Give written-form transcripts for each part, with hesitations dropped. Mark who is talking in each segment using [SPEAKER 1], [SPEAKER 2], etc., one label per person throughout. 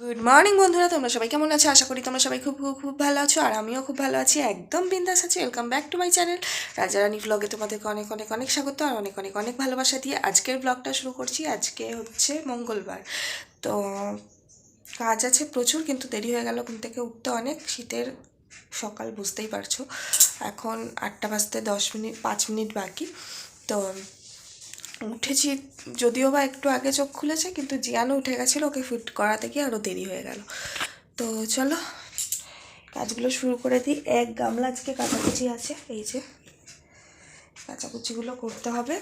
[SPEAKER 1] Good morning বন্ধুরা, তোমরা সবাই কেমন আছো? আশা করি তোমরা সবাই খুব খুব খুব ভালো আছো, আর আমিও খুব ভালো আছি, একদম বিন্দাস আছি। Welcome back to my channel Rajarani ব্লগে। তোমাদেরকে অনেক অনেক অনেক স্বাগত আর অনেক অনেক অনেক ভালোবাসা দিয়ে আজকের ব্লগটা শুরু করছি। আজকে হচ্ছে মঙ্গলবার, তো কাজ আছে প্রচুর, কিন্তু দেরি হয়ে গেল ঘুম থেকে উঠতে অনেক। শীতের সকাল, বুঝতেই পারছো। এখন 8টা বাজতে 5 মিনিট বাকি। তো উঠেছি, যদিও বা একটু আগে চোখ খুলেছে, কিন্তু জিয়ানও উঠে গেছিলো, ওকে ফিট করাতে গিয়ে আরও দেরি হয়ে গেল। তো চলো কাজগুলো শুরু করে দিই। এক গামলা আজকে কাচাকুচি আছে, এই যে কাচাকুচিগুলো করতে হবে।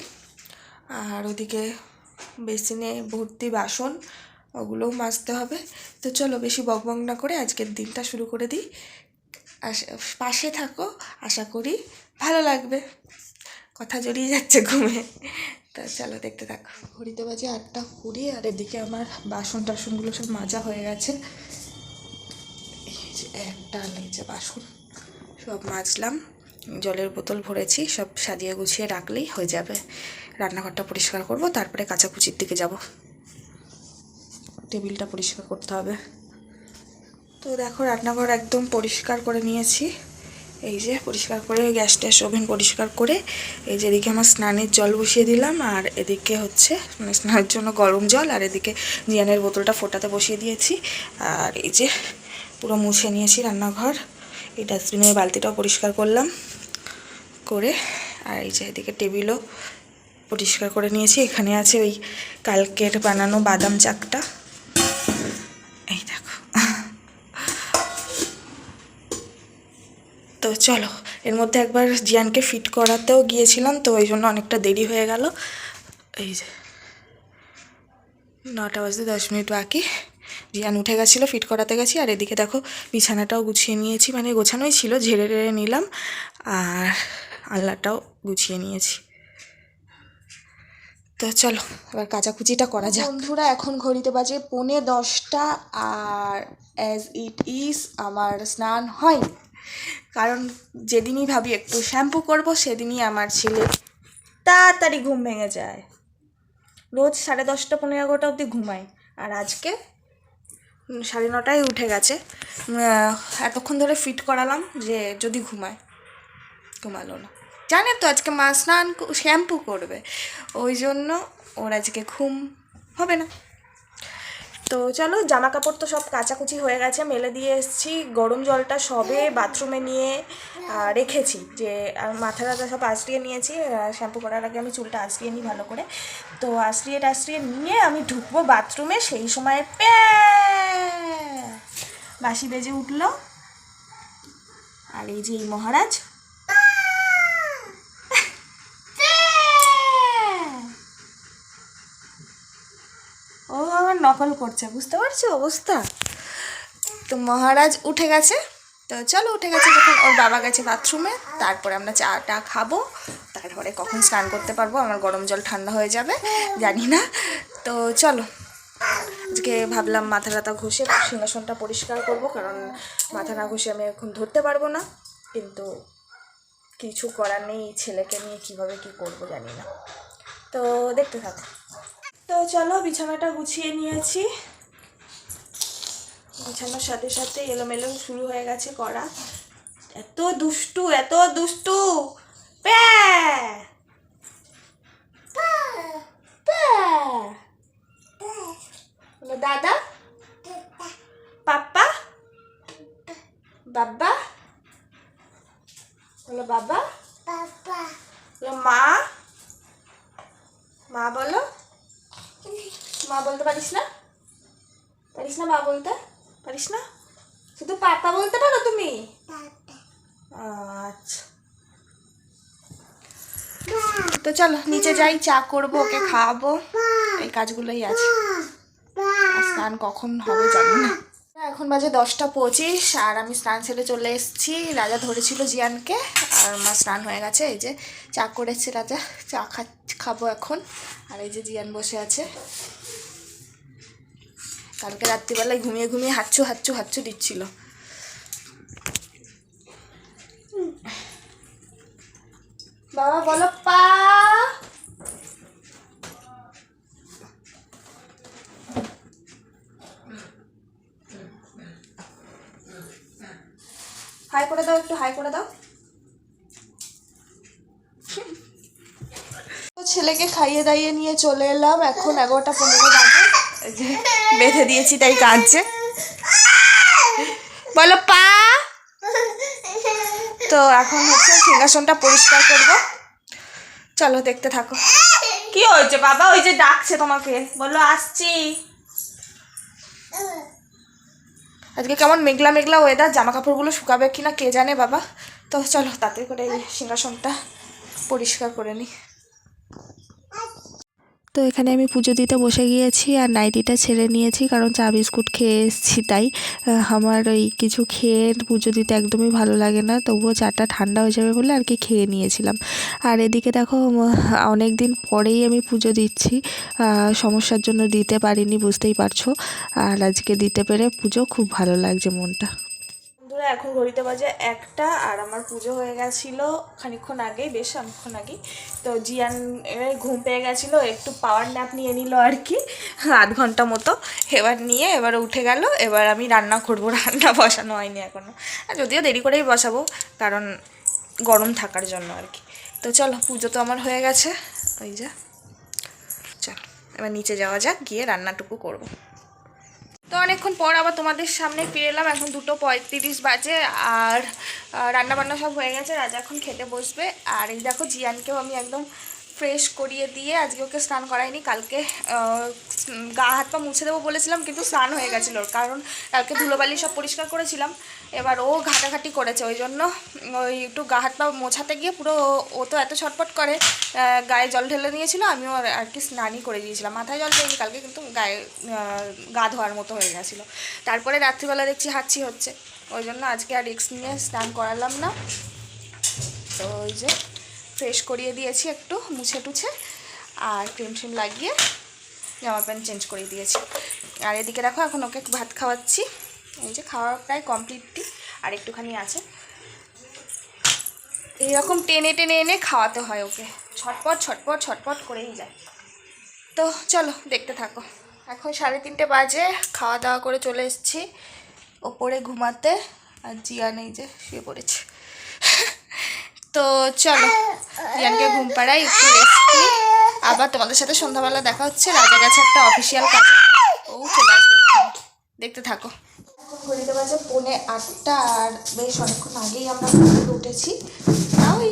[SPEAKER 1] আর ওদিকে বেসিনে ভর্তি বাসন, ওগুলোও মাজতে হবে। তো চলো বেশি বকবক না করে আজকের দিনটা শুরু করে দিই। পাশে থাকো, আশা করি ভালো লাগবে। কথা জড়িয়ে যাচ্ছে ঘুমে। তা চলো দেখতে থাকো। ঘড়িতে বাজে 8টা 20, আর এদিকে আমার বাসন টাসনগুলো সব মাজা হয়ে গেছে। এই যে একটা লেগেছে বাসন, সব মাজলাম, জলের বোতল ভরেছি, সব সাজিয়ে গুছিয়ে রাখলেই হয়ে যাবে। রান্নাঘরটা পরিষ্কার করব, তারপরে কাচাকুচির দিকে যাব। টেবিলটা পরিষ্কার করতে হবে। তো দেখো রান্নাঘর একদম পরিষ্কার করে নিয়েছি। এই যে পরিষ্কার করে গ্যাস ট্যাস ওভেন পরিষ্কার করে, এই যে এদিকে আমার স্নানের জল বসিয়ে দিলাম, আর এদিকে হচ্ছে মানে স্নানের জন্য গরম জল, আর এদিকে জিয়ানের বোতলটা ফোটাতে বসিয়ে দিয়েছি। আর এই যে পুরো মুছে নিয়েছি রান্নাঘর। এই ডাস্টবিনের বালতিটাও পরিষ্কার করলাম করে, আর এই যে এদিকে টেবিলও পরিষ্কার করে নিয়েছি। এখানে আছে ওই কালকের বানানো বাদাম চাকটা, এই দেখো। তো চলো, এর মধ্যে একবার জিয়ানকে ফিট করাতেও গিয়েছিলাম, তো ওই জন্য অনেকটা দেরি হয়ে গেল। এই যে 9টা বাজতে 10 মিনিট বাকি, জিয়ান উঠে গেছিলো, ফিট করাতে গেছি। আর এদিকে দেখো বিছানাটাও গুছিয়ে নিয়েছি, মানে গোছানোই ছিল, ঝেড়ে টেড়ে নিলাম, আর আলনাটাও গুছিয়ে নিয়েছি। তো চলো এবার কাচাকুচিটা করা যাক। বন্ধুরা এখন ঘড়িতে বাজে 9:45, আর অ্যাজ ইট ইজ আমার স্নান হয়নি, কারণ যেদিনই ভাবি একটু শ্যাম্পু করব সেদিনই আমার ছেলে তাড়াতাড়ি ঘুম ভেঙে যায়। রোজ 10:30 11টা অবধি ঘুমায়, আর আজকে 9:30টায় উঠে গেছে। এতক্ষণ ধরে ফিট করালাম যে যদি ঘুমায়, ঘুমালো না। জানে তো আজকে মা স্নান শ্যাম্পু করবে, ওই জন্য ওর আজকে ঘুম হবে না। তো চলো, জামা কাপড় তো সব কাচাকুচি হয়ে গেছে, মেলে দিয়ে এসেছি। গরম জলটা সবে বাথরুমে নিয়ে রেখেছি, যে মাথা টাথা সব আঁচড়িয়ে নিয়েছি। শ্যাম্পু করার আগে আমি চুলটা আঁচড়িয়ে নিই ভালো করে। তো আঁচড়িয়ে টাচড়িয়ে নিয়ে আমি ঢুকবো বাথরুমে, সেই সময় বাঁশি বেজে উঠলো। আর এই যে এই মহারাজ ও আমার নকল করছে, বুঝতে পারছো অবস্থা। তো মহারাজ উঠে গেছে। তো চলো, উঠে গেছে যখন, ওর বাবা গেছে বাথরুমে, তারপরে আমরা চাটা খাবো, তারপরে কখন স্নান করতে পারবো, আমার গরম জল ঠান্ডা হয়ে যাবে জানি না। তো চলো, আজকে ভাবলাম মাথা টাথা ঘষে সিংহাসনটা পরিষ্কার করব, কারণ মাথা না ঘষে আমি এখন ধরতে পারবো না। কিন্তু কিছু করার নেই, ছেলেকে নিয়ে কীভাবে কী করবো জানি না। তো দেখতে থাকো। তো চলো, বিছানাটা গুছিয়ে নিয়েছি, বিছানার সাথে সাথে এলোমেলো শুরু হয়ে গেছে করা। এত দুষ্টু, এত দুষ্টু। প্যা দাদা, পাপ্পা, বাবা, বলো বাবা, বলো মা, মা বলো। মা বলতে পারিস না? পারিস না মা বলতে? পারিস না? শুধু পাপা বলতে পারো তুমি? আচ্ছা, তো চলো নিচে যাই, চা করবো, ওকে খাওয়াবো, এই কাজগুলোই আছে। আর স্নান কখন হবে জানি না। এখন বাজে 10টা 25, আর আমি স্নান ছেড়ে চলে এসেছি। রাজা ধরেছিল জিয়ানকে, আর আমার স্নান হয়ে গেছে। এই যে চা করেছে রাজা, চা খাবো এখন। আর এই যে জিয়ান বসে আছে, কালকে রাত্রিবেলায় ঘুমিয়ে ঘুমিয়ে হাচ্ছু হাচ্ছু হাচ্ছু দিচ্ছিল। বাবা বলো পা। হাই করে দাও, একটু হাই করে দাও। তো ছেলেকে খাইয়ে দাইয়ে নিয়ে চলে এলাম, এখন 11:15 বাজে। যে বেঁধে দিয়েছি তাই কাঁদছে। বলো পা। তো এখন হচ্ছে সিংহাসনটা পরিষ্কার করব, চলো দেখতে থাকো। কি হয়েছে বাবা? ওই যে ডাকছে তোমাকে, বলো আসছি। আজকে কেমন মেঘলা মেঘলা ওয়েদার, জামা কাপড়গুলো শুকাবে কিনা কে জানে বাবা। তো চলো তাড়াতাড়ি করে এই সিংহাসনটা পরিষ্কার করে নিই।
[SPEAKER 2] তো এখানে আমি পুজো দিতে বসে গিয়েছি আর নাইটিটা ছেড়ে নিয়েছি, কারণ চা বিস্কুট খেয়ে এসেছি। তাই আমার ওই কিছু খেয়ে পুজো দিতে একদমই ভালো লাগে না, তবুও চাটা ঠান্ডা হয়ে যাবে বলে আর কি খেয়ে নিয়েছিলাম। আর এদিকে দেখো অনেক দিন পরেই আমি পুজো দিচ্ছি, সমস্যার জন্য দিতে পারিনি, বুঝতেই পারছো। আর আজকে দিতে পেরে পুজো খুব ভালো লাগছে মনটা।
[SPEAKER 1] বন্ধুরা এখন ঘড়িতে বাজে 1টা, আর আমার পুজো হয়ে গেছিলো খানিকক্ষণ আগেই, বেশ অনেকক্ষণ আগেই। তো জিয়ান ঘুম পেয়ে গেছিলো, একটু পাওয়ার ন্যাপ নিয়ে নিল আর কি, 8 ঘন্টা মতো। এবার উঠে গেল। এবার আমি রান্না করবো, রান্না বসানো হয়নি এখনও, আর যদিও দেরি করেই বসাবো কারণ গরম থাকার জন্য আর কি। তো চলো, পুজো তো আমার হয়ে গেছে, ওই যা। চলো এবার নিচে যাওয়া যাক, গিয়ে রান্নাটুকু করবো। তো অনেকক্ষণ পর আবার তোমাদের সামনে ফিরে এলাম, এখন 2:35 বাজে। আর রান্নাবান্না সব হয়ে গেছে, রাজা এখন খেতে বসবে। আর এই দেখো জিয়ানকেও আমি একদম ফ্রেশ করিয়ে দিয়ে, আজকে ওকে স্নান করাইনি, কালকে গা হাত পা মুছে দেবো বলেছিলাম, কিন্তু স্নান হয়ে গেছিলো, কারণ কালকে ধুলোবালি সব পরিষ্কার করেছিলাম। এবার ও ঘাটাঘাটি করেছে, ওই জন্য ওই একটু গা হাত পা মোছাতে গিয়ে পুরো ও তো এত ছটপট করে, গায়ে জল ঢেলে নিয়েছিল। আমিও আর কি স্নানই করে দিয়েছিলাম, মাথায় জল দেয়নি কালকে, কিন্তু গায়ে গা ধোয়ার মতো হয়ে গেছিলো। তারপরে রাত্রিবেলা দেখছি হাঁচি হচ্ছে, ওই জন্য আজকে আর রিস্ক নিয়ে স্নান করালাম না। তো ওই যে ফ্রেশ করিয়ে দিয়েছি, একটু মুছে টুছে আর ক্রিম ট্রিম লাগিয়ে জামা প্যান্ট চেঞ্জ করে দিয়েছি। আর এদিকে দেখো এখন ওকে ভাত খাওয়াচ্ছি, এই যে খাওয়া প্রায় কমপ্লিটলি, আর একটুখানি আছে। এইরকম টেনে টেনে এনে খাওয়াতে হয় ওকে, ছটপট ছটপট ছটপট করেই যায়। তো চলো দেখতে থাকো। এখন 3:30 বাজে, খাওয়া দাওয়া করে চলে এসেছি ওপরে ঘুমাতে, আর জিয়ান এই যে শুয়ে পড়েছে। তো চলো জিয়ানকে ঘুম পাড়াই, একটু রেস্ট নিই, আবার তোমাদের সাথে সন্ধ্যাবেলা দেখা হচ্ছে। রাজা গেছে একটা অফিসিয়াল কাজে, ও চলে আসবে, দেখতে থাকো। এখন ঘড়িতে বাজে 7:45, আর বেশ অনেকক্ষণ আগেই আমরা উঠেছি, ওই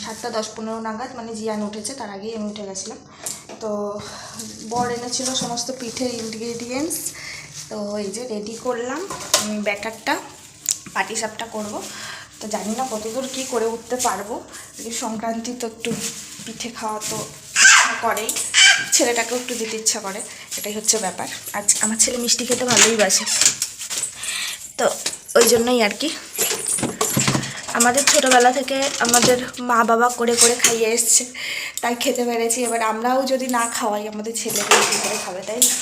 [SPEAKER 1] 7:10-15 নাগাদ, মানে জিয়ান উঠেছে তার আগেই আমি উঠে গেছিলাম। তো বর এনেছিল সমস্ত পিঠের ইনগ্রিডিয়েন্টস, তো এই যে রেডি করলাম ব্যাটারটা, পাটিসাপটা করব। তো জানি না কতদূর কী করে উঠতে পারবো, সংক্রান্তি তো একটু পিঠে খাওয়া তো ইচ্ছা করেই, ছেলেটাকেও একটু দিতে ইচ্ছা করে, এটাই হচ্ছে ব্যাপার। আজ আমার ছেলে মিষ্টি খেতে ভালোই বাসে, তো ওই জন্যই আর কি। আমাদের ছোটোবেলা থেকে আমাদের মা বাবা করে করে খাইয়ে এসছে, তাই খেতে পেরেছি। এবার আমরাও যদি না খাওয়াই, আমাদের ছেলেকে কী করে খাবে, তাই না?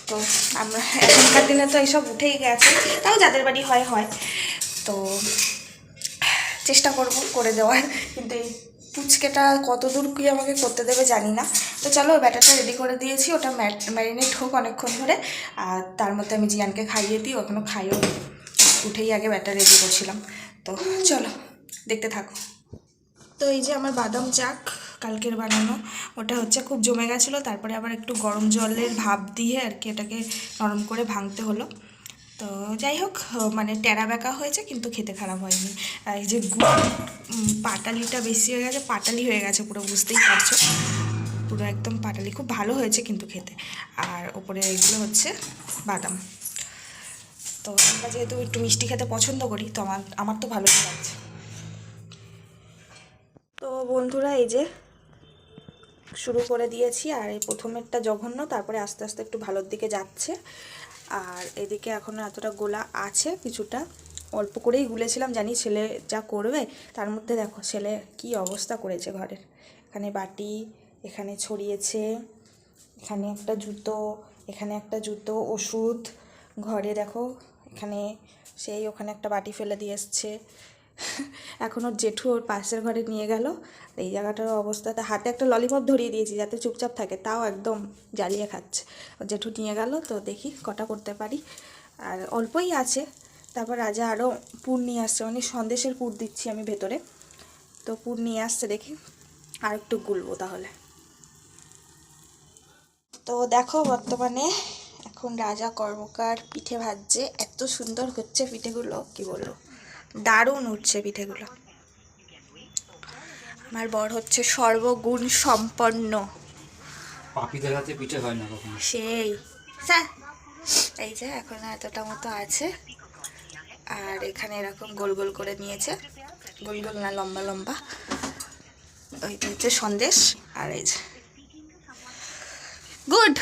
[SPEAKER 1] তো আমরা এখনকার দিনে তো এইসব উঠেই গেছে, তাও যাদের বাড়ি হয় হয়, তো চেষ্টা করব করে দেওয়ার, কিন্তু এই পুচকেটা কতদূর কি আমাকে করতে দেবে জানি না। তো চলো ব্যাটারটা রেডি করে দিয়েছি, ওটা ম্যারিনেট হোক অনেকক্ষণ ধরে, আর তার মধ্যে আমি জিয়ানকে খাইয়ে দিই, ওখানে খাইও, উঠেই আগে ব্যাটার রেডি করছিলাম। তো চলো দেখতে থাকো। তো এই যে আমার বাদাম চাক কালকের বানানো, ওটা হচ্ছে খুব জমে গেছিলো, তারপরে আবার একটু গরম জলের ভাপ দিয়ে আর কি এটাকে নরম করে ভাঙতে হলো। তো যাই হোক, মানে টেরা বেঁকা হয়েছে কিন্তু খেতে খারাপ হয়নি। আর এই যে পাটালিটা বেশি হয়ে গেছে, পাটালি হয়ে গেছে পুরো, বুঝতেই পারছো, পুরো একদম পাটালি, খুব ভালো হয়েছে কিন্তু খেতে। আর ওপরে এগুলো হচ্ছে বাদাম। তো আমরা যেহেতু একটু মিষ্টি খেতে পছন্দ করি, তো আমার তো ভালোই লাগছে। তো বন্ধুরা এই যে শুরু করে দিয়েছি, আর এই প্রথমেরটা জঘন্য, তারপরে আস্তে আস্তে একটু ভালোর দিকে যাচ্ছে। আর এদিকে এখনও এতটা গোলা আছে, কিছুটা অল্প করেই গুলেছিলাম, জানি ছেলে যা করবে, তার মধ্যে দেখো ছেলে কি অবস্থা করেছে ঘরের। এখানে বাটি, এখানে ছড়িয়েছে, এখানে একটা জুতো, এখানে একটা জুতো, ওষুধ, ঘরে দেখো এখানে সেই, ওখানে একটা বাটি ফেলে দিয়ে এসছে। এখন ওর জেঠু ওর পাশের ঘরে নিয়ে গেল, এই জায়গাটার অবস্থাতে হাতে একটা ললিপপ ধরিয়ে দিয়েছি যাতে চুপচাপ থাকে, তাও একদম জ্বালিয়ে খাচ্ছে। ওর জেঠু নিয়ে গেল, তো দেখি কটা করতে পারি, আর অল্পই আছে, তারপর রাজা আরও পুর নিয়ে আসছে, মানে সন্দেশের পুর দিচ্ছি আমি ভেতরে, তো পুর নিয়ে আসছে, দেখি আর একটু গুলবো তাহলে। তো দেখো বর্তমানে এখন রাজা কর্মকার পিঠে ভাজছে, এত সুন্দর হচ্ছে পিঠেগুলো, কি বলবো, দারুণ উঠছে পিঠেগুলো। আমার বর হচ্ছে সর্বগুণ সম্পন্ন।
[SPEAKER 3] পাপিদের হাতে পিঠে হয় না কখনো।
[SPEAKER 1] সেই এই যে এখন এতটা মতো আছে, আর এখানে এরকম গোল গোল করে নিয়েছে, গোল গোল না লম্বা লম্বা, ওইটা হচ্ছে সন্দেশ। আর এই যে good,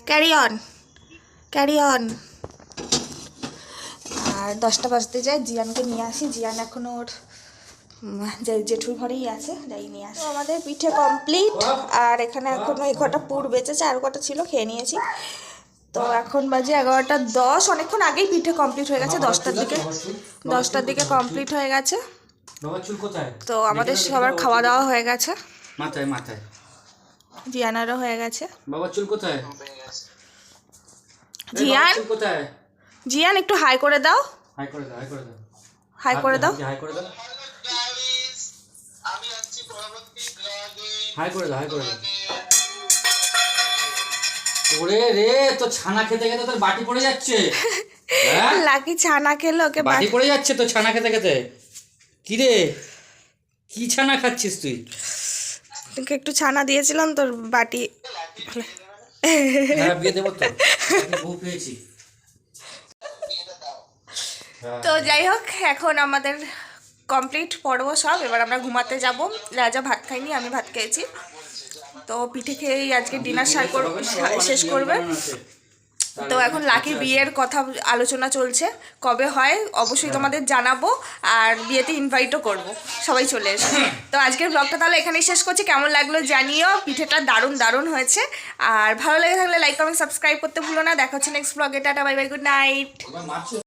[SPEAKER 1] carry on carry on. আর 10টা বাজতে যায়, জিয়ানকে নিয়ে আসি, জিয়ান এখন ওর জেঠুর ঘরেই আছে, যাই নিয়ে আসি। আমাদের পিঠে কমপ্লিট, আর এখানে এখনো এই কটা পুর বেঁচেছে, আর কটা ছিল খেয়ে নিয়েছি। তো এখন বাজে 11:10, অনেকক্ষণ আগেই পিঠে কমপ্লিট হয়ে গেছে, 10টার দিকে কমপ্লিট হয়ে গেছে। তো আমাদের সবার খাওয়া দাওয়া হয়ে গেছে,
[SPEAKER 3] মাথায় মাথায়
[SPEAKER 1] জিয়ানারও হয়ে গেছে।
[SPEAKER 3] বাবা চুল কোথায়?
[SPEAKER 1] জিয়ান,
[SPEAKER 3] কোথায়?
[SPEAKER 1] জিয়ান একটু হাই করে দাও,
[SPEAKER 3] হাই করে দাও, হাই করে দাও,
[SPEAKER 1] হাই করে দাও,
[SPEAKER 3] হাই করে দাও, হাই করে দাও, হাই করে দাও। ওরে রে, তো ছানা খেতে খেতে তোর বাটি পড়ে যাচ্ছে।
[SPEAKER 1] লাকি ছানা খেলো, ওকে
[SPEAKER 3] বাটি পড়ে যাচ্ছে তো ছানা খেতে খেতে। কি রে, কি ছানা খাচ্ছিস তুই?
[SPEAKER 1] তোকে একটু ছানা দিয়েছিলাম, তোর বাটি।
[SPEAKER 3] হ্যাঁ, বিয়ে দেবো তো, বউ পেয়েছি।
[SPEAKER 1] তো যাই হোক, এখন আমাদের কমপ্লিট পর্ব সব, এবার আমরা ঘুমাতে যাব। রাজা ভাত খাইনি, আমি ভাত খেয়েছি। তো পিঠে খেয়েই আজকে ডিনার শেষ করবে। তো এখন লাকির বিয়ের কথা আলোচনা চলছে, কবে হয় অবশ্যই তোমাদের জানাবো, আর বিয়েতে ইনভাইটও করব, সবাই চলে এসো। তো আজকের ব্লগটা তাহলে এখানেই শেষ করছি, কেমন লাগলো জানিও, পিঠেটা দারুণ দারুণ হয়েছে। আর ভালো লেগে থাকলে লাইক কমেন্ট সাবস্ক্রাইব করতে ভুলো না। দেখা হচ্ছে নেক্সট ব্লগে, tata bye bye, good night.